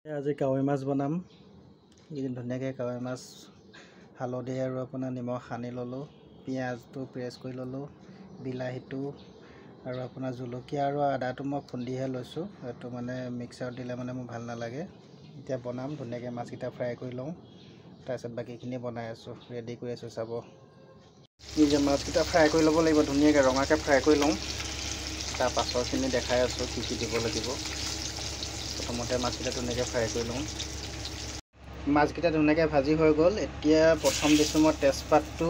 আজি কাৱৈ মাছ বনাম। ধুনীয়াকৈ কাৱৈ মাছ হালধি আৰু আপোনাৰ নিমখ সানি ল'লোঁ, পিঁয়াজটো প্ৰেছ কৰি ল'লোঁ, বিলাহীটো আৰু আপোনাৰ জলকীয়া আৰু আদাটো মই খুন্দিহে লৈছোঁ। এইটো মানে মিক্সাৰত দিলে মানে মোৰ ভাল নালাগে। এতিয়া বনাম, ধুনীয়াকৈ মাছকেইটা ফ্ৰাই কৰি লওঁ, তাৰপিছত বাকীখিনি বনাই আছোঁ, ৰেডি কৰি আছোঁ। চাব, নিজে মাছকেইটা ফ্ৰাই কৰি ল'ব লাগিব, ধুনীয়াকৈ ৰঙাকৈ ফ্ৰাই কৰি লওঁ। তাৰ পাছৰখিনি দেখাই আছোঁ কি কি দিব লাগিব। প্ৰথমতে মাছকেইটা ধুনীয়াকৈ ফ্ৰাই কৰি লওঁ। মাছকেইটা ধুনীয়াকৈ ভাজি হৈ গ'ল। এতিয়া প্ৰথম দিছোঁ মই তেজপাতটো,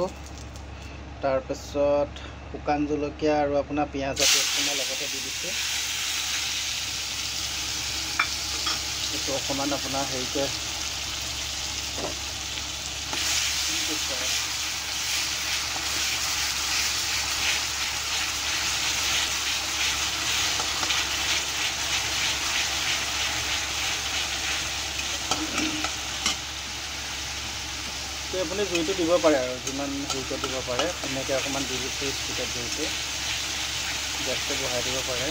তাৰপিছত শুকান জলকীয়া আৰু আপোনাৰ পিঁয়াজৰ পেষ্টটো মই লগতে দি দিছোঁ। এইটো অকণমান আপোনাৰ হেৰিকৈ আপুনি জুইটো দিব পাৰে আৰু যিমান জুইটো দিব পাৰে ধুনীয়াকৈ অকণমান দি দিছোঁ। স্পিডত জুইটো গেছটো বঢ়াই দিব পাৰে।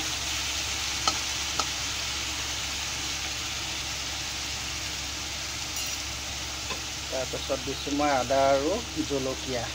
তাৰপিছত দিছোঁ মই আদা আৰু জলকীয়া।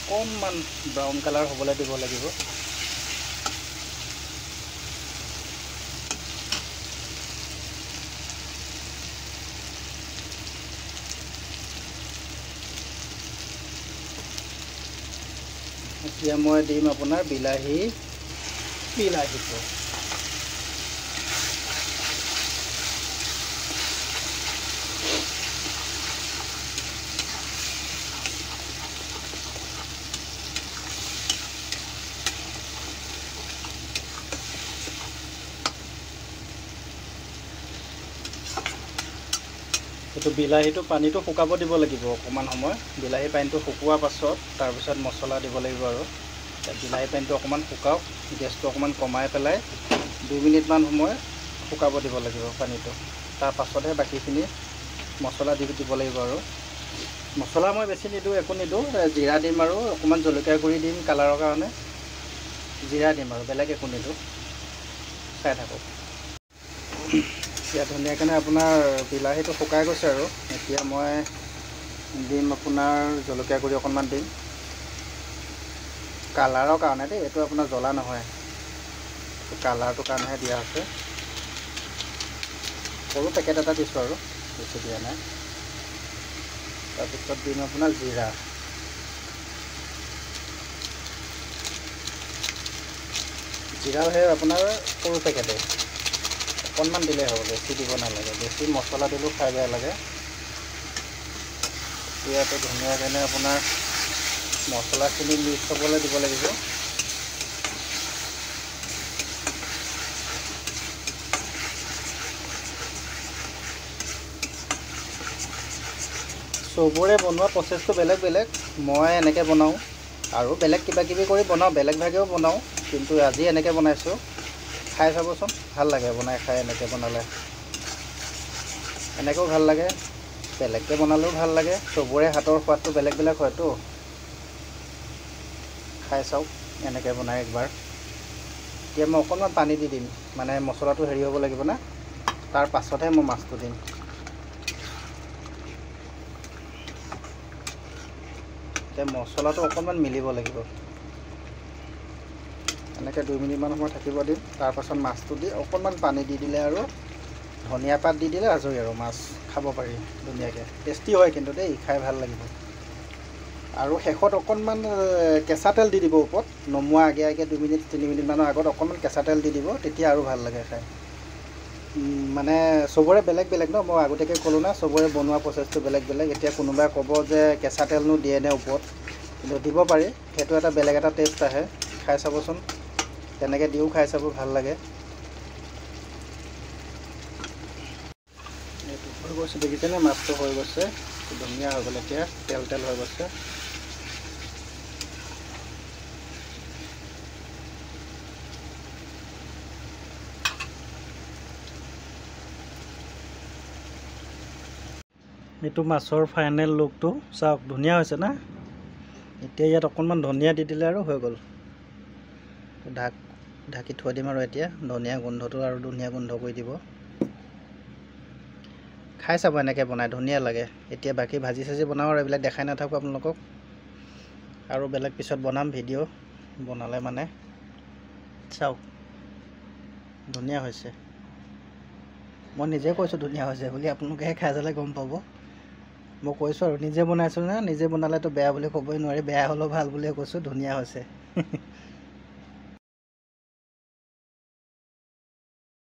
অকণমান ব্ৰাউন কালাৰ হ'বলৈ দিব লাগিব। এতিয়া মই দিম আপোনাৰ বিলাহীটো। এইটো বিলাহীটো পানীটো শুকাব দিব লাগিব অকণমান সময়। বিলাহী পানীটো শুকোৱাৰ পাছত তাৰপিছত মছলা দিব লাগিব আৰু বিলাহী পানীটো অকণমান শুকাওক, গেছটো অকণমান কমাই পেলাই 2 মিনিটমান সময় শুকাব দিব লাগিব পানীটো। তাৰ পাছতহে বাকীখিনি মছলা দিব লাগিব। আৰু মছলা মই বেছি নিদিওঁ, একো নিদিওঁ। জিৰা দিম আৰু অকণমান জলকীয়া গুড়ি দিম কালাৰৰ কাৰণে, জিৰা দিম আৰু বেলেগ একো নিদিওঁ। চাই থাকক। এতিয়া ধুনীয়াকৈ আপোনাৰ বিলাহীটো শুকাই গৈছে আৰু এতিয়া মই দিম আপোনাৰ জলকীয়া গুড়ি অকণমান দিম, কালাৰৰ কাৰণে দেই। এইটো আপোনাৰ জ্বলা নহয়, কালাৰটোৰ কাৰণেহে দিয়া হৈছে। সৰু পেকেট এটা দিছোঁ আৰু বেছি দিয়া নাই। তাৰপিছত দিম আপোনাৰ জিৰা, জিৰাও সেই আপোনাৰ সৰু পেকেটে অকণমান দিলেই হ'ব, বেছি দিব নালাগে। বেছি মছলা দিলেও খাই বেয়া লাগে। এতিয়াতো ধুনীয়াকৈ আপোনাৰ মছলাখিনি মিক্স হ'বলৈ দিব লাগিব। চবৰে বনোৱা প্ৰচেছটো বেলেগ বেলেগ। মই এনেকৈ বনাওঁ আৰু বেলেগ কিবাকিবি কৰি বনাওঁ, বেলেগ ভাগেও বনাওঁ, কিন্তু আজি এনেকৈ বনাইছোঁ। খাই চাবচোন, ভাল লাগে বনাই খাই। এনেকৈ বনালে এনেকৈও ভাল লাগে, বেলেগকৈ বনালেও ভাল লাগে। চবৰে হাতৰ সোৱাদটো বেলেগ বেলেগ হয়তো। খাই চাওক এনেকৈ বনাই একবাৰ। এতিয়া মই অকণমান পানী দি দিম, মানে মছলাটো হেৰি হ'ব লাগিব না, তাৰ পাছতহে মই মাছটো দিম। এতিয়া মছলাটো অকণমান মিলিব লাগিব। এনেকৈ 2 মিনিটমান সময় থাকিব দিম। তাৰপাছত মাছটো দি অকণমান পানী দি দিলে আৰু ধনিয়া পাত দি দিলে আজৰি আৰু মাছ খাব পাৰি ধুনীয়াকৈ। টেষ্টি হয় কিন্তু দেই, খাই ভাল লাগিব। আৰু শেষত অকণমান কেঁচা তেল দি দিব ওপৰত, নমোৱা আগে 2 মিনিট 3 মিনিটমানৰ আগত অকণমান কেঁচা তেল দি দিব, তেতিয়া আৰু ভাল লাগে খাই। মানে চবৰে বেলেগ বেলেগ ন, মই আগতীয়াকৈ ক'লোঁ না, চবৰে বনোৱা প্ৰচেছটো বেলেগ বেলেগ। এতিয়া কোনোবাই ক'ব যে কেঁচা তেলনো দিয়ে নে ওপৰত, কিন্তু দিব পাৰি, সেইটো এটা বেলেগ এটা টেষ্ট আহে। খাই চাবচোন, তেনেকৈ দিও খাই চাব, ভাল লাগে। এইটো হৈ গৈছে, দেখিছেনে? মাছটো হৈ গৈছে, ধুনীয়া হৈ গ'ল। এতিয়া তেল তেল হৈ গৈছে। এইটো মাছৰ ফাইনেল লুকটো চাওক, ধুনীয়া হৈছে না। এতিয়া ইয়াত অকণমান ধনিয়া দি দিলে আৰু হৈ গ'ল। ঢাকি থৈ দিম আৰু এতিয়া ধনিয়া গোন্ধটো আৰু ধুনীয়া গোন্ধ কৰি দিব। খাই চাব এনেকৈ বনাই, ধুনীয়া লাগে। এতিয়া বাকী ভাজি চাজি বনাওঁ আৰু এইবিলাক দেখাই নাথাকোঁ আপোনালোকক, আৰু বেলেগ পিছত বনাম ভিডিঅ' বনালে মানে। চাওক ধুনীয়া হৈছে, মই নিজে কৈছোঁ ধুনীয়া হৈছে বুলি, আপোনালোকেহে খাই চালে গম পাব। মই কৈছোঁ আৰু নিজে বনাইছোঁ না, নিজে বনালেতো বেয়া বুলি ক'বই নোৱাৰি, বেয়া হ'লেও ভাল বুলিয়ে কৈছোঁ, ধুনীয়া হৈছে।